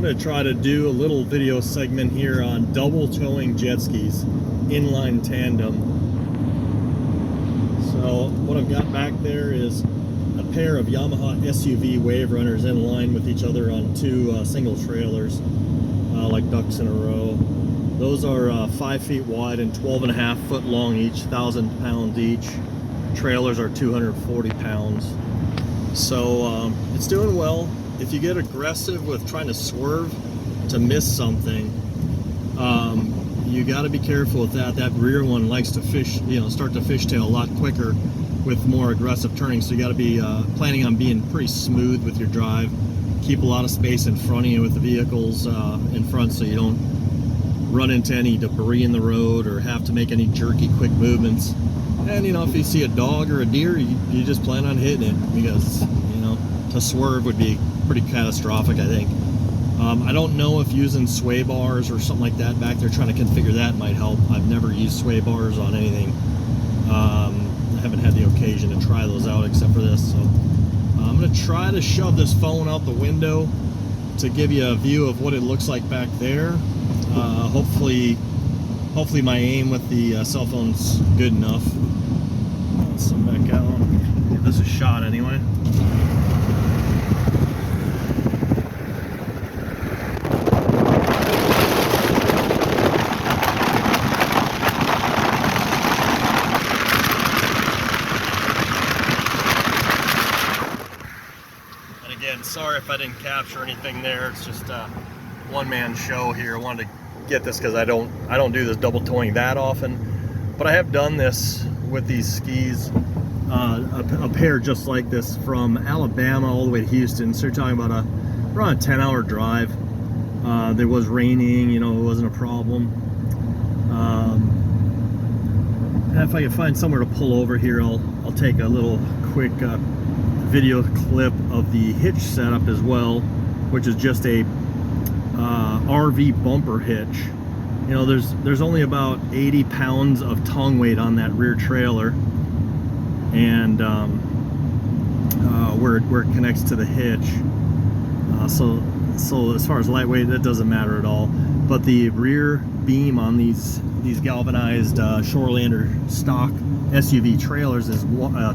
want to try to do a little video segment here on double towing jet skis, inline tandem. So what I've got back there is a pair of Yamaha SUV waverunners in line with each other on two single trailers, like ducks in a row. Those are 5 feet wide and 12.5 foot long each, 1,000 pounds each. Trailers are 240 pounds. So it's doing well. If you get aggressive with trying to swerve to miss something, you got to be careful with that. That rear one likes to fish, start to fishtail a lot quicker with more aggressive turning. So you got to be planning on being pretty smooth with your drive. Keep a lot of space in front of you with the vehicles in front, so you don't run into any debris in the road or have to make any jerky quick movements. And if you see a dog or a deer, you just plan on hitting it, because to swerve would be pretty catastrophic, I think. I don't know if using sway bars or something like that back there, trying to configure that, might help. I've never used sway bars on anything. I haven't had the occasion to try those out except for this. So I'm going to try to shove this phone out the window to give you a view of what it looks like back there. Hopefully my aim with the cell phone's good enough. Let's zoom back out. Give this a shot anyway. And again, sorry if I didn't capture anything there. It's just a one-man show here. I wanted to get this because I don't do this double towing that often, but I have done this with these skis, a pair just like this from Alabama all the way to Houston. So you're talking about around a 10-hour drive. There was raining, it wasn't a problem. And if I can find somewhere to pull over here, I'll take a little quick video clip of the hitch setup as well, which is just a RV bumper hitch. There's only about 80 pounds of tongue weight on that rear trailer, and where it connects to the hitch. So as far as lightweight, that doesn't matter at all. But the rear beam on these galvanized Shorelander stock SUV trailers is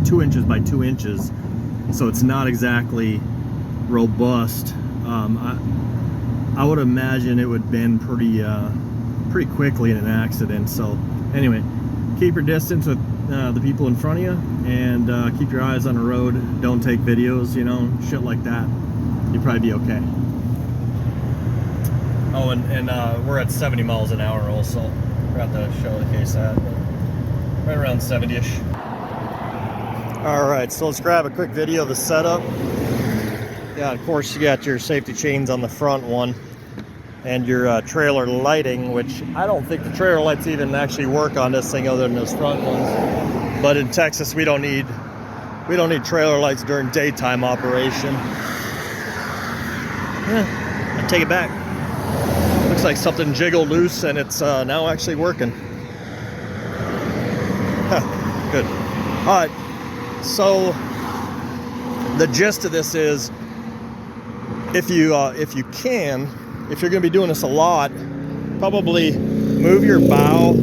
2 inches by 2 inches, so it's not exactly robust. I would imagine it would bend pretty quickly in an accident. So anyway, keep your distance with the people in front of you, and keep your eyes on the road. Don't take videos, shit like that. You'll probably be okay. Oh, and we're at 70 miles an hour also. Forgot to showcase that. Right around 70-ish. Alright, so let's grab a quick video of the setup. Yeah, of course you got your safety chains on the front one, and your trailer lighting, which I don't think the trailer lights even actually work on this thing other than those front ones. But in Texas, we don't need trailer lights during daytime operation. Yeah, I take it back. Looks like something jiggled loose, and it's now actually working. Huh, good. All right. So the gist of this is, if you're going to be doing this a lot, probably move your bow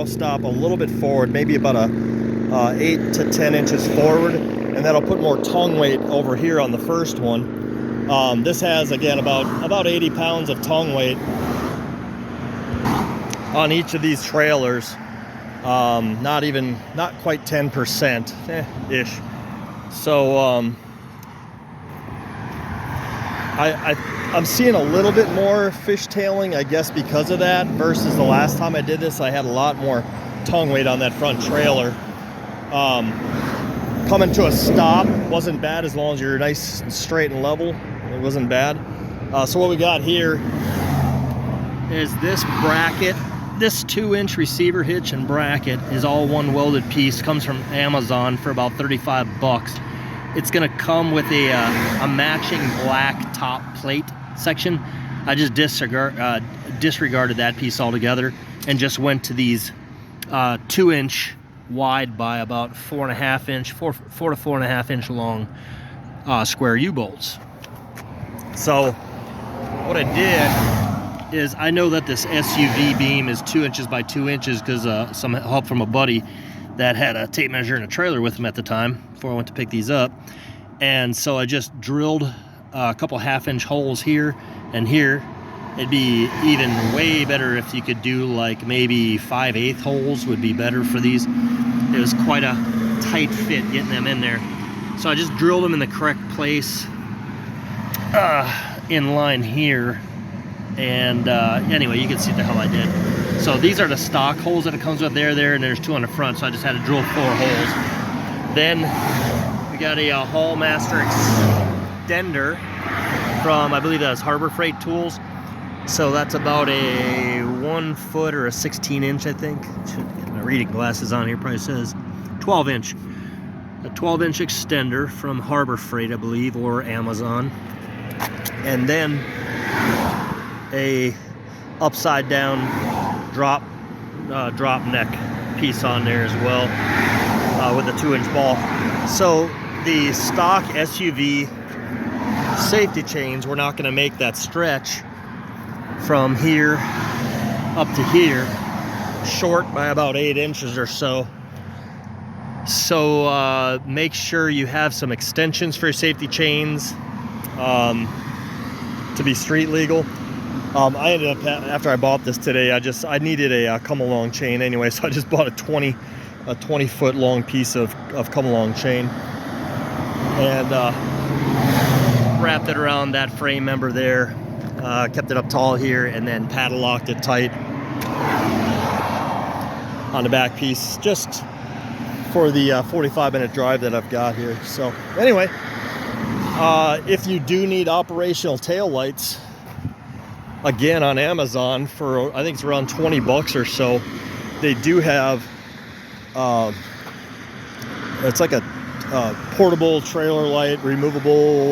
stop a little bit forward, maybe about 8 to 10 inches forward, and that'll put more tongue weight over here on the first one. This has, again, about 80 pounds of tongue weight on each of these trailers. Not quite 10% ish. So I'm seeing a little bit more fishtailing, I guess, because of that, versus the last time I did this. I had a lot more tongue weight on that front trailer. Coming to a stop wasn't bad, as long as you're nice and straight and level. It wasn't bad. So what we got here is this bracket. This 2-inch receiver hitch and bracket is all one welded piece. Comes from Amazon for about 35 bucks. It's gonna come with a matching black top plate section. I just disregarded that piece altogether and just went to these 2-inch wide by about 4.5 inch, 4 to 4.5 inch long square U-bolts. So what I did is, I know that this SUV beam is 2 inches by 2 inches because some help from a buddy that had a tape measure and a trailer with him at the time before I went to pick these up. And so I just drilled a couple 1/2-inch holes here and here. It'd be even way better if you could do like maybe 5/8 holes would be better for these. It was quite a tight fit getting them in there. So I just drilled them in the correct place in line here. And anyway, you can see what the hell I did. So these are the stock holes that it comes with, there, and there's 2 on the front. So I just had to drill 4 holes. Then we got a Hallmaster extender from, I believe that's Harbor Freight Tools. So that's about a 1 foot or a 16-inch, I think. Should get my reading glasses on here, probably says 12-inch. A 12-inch extender from Harbor Freight, I believe, or Amazon. And then a upside down drop neck piece on there as well, with a 2-inch ball. So the stock SUV safety chains, we're not going to make that stretch from here up to here, short by about 8 inches or so. So make sure you have some extensions for your safety chains to be street legal. I ended up, after I bought this today, I needed a come along chain anyway, so I just bought a 20 foot long piece of come along chain and wrapped it around that frame member there, kept it up tall here, and then padlocked it tight on the back piece, just for the 45-minute drive that I've got here. So anyway, if you do need operational tail lights, again on Amazon for, I think it's around 20 bucks or so, they do have it's like a portable trailer light, removable,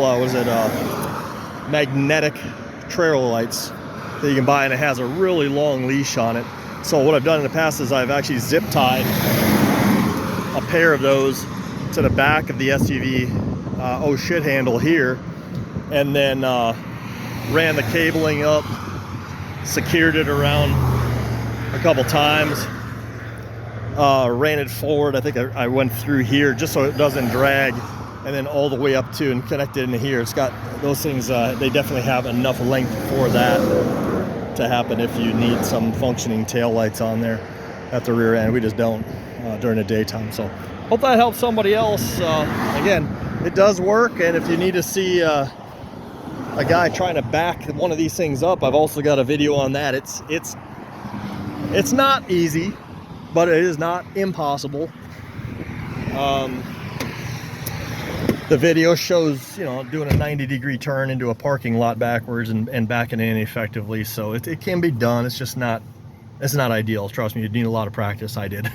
magnetic trailer lights that you can buy, and it has a really long leash on it. So what I've done in the past is I've actually zip tied a pair of those to the back of the SUV oh shit handle here, and then ran the cabling up, secured it around a couple times, ran it forward. I think I went through here just so it doesn't drag, and then all the way up to and connected into here. It's got those things, they definitely have enough length for that to happen if you need some functioning tail lights on there at the rear end. We just don't during the daytime. So hope that helps somebody else. Again, it does work, and if you need to see a guy trying to back one of these things up, I've also got a video on that. It's not easy, but it is not impossible. The video shows, you know, doing a 90-degree turn into a parking lot backwards and backing in effectively. So it can be done. It's just not, it's not ideal. Trust me, you'd need a lot of practice. I did.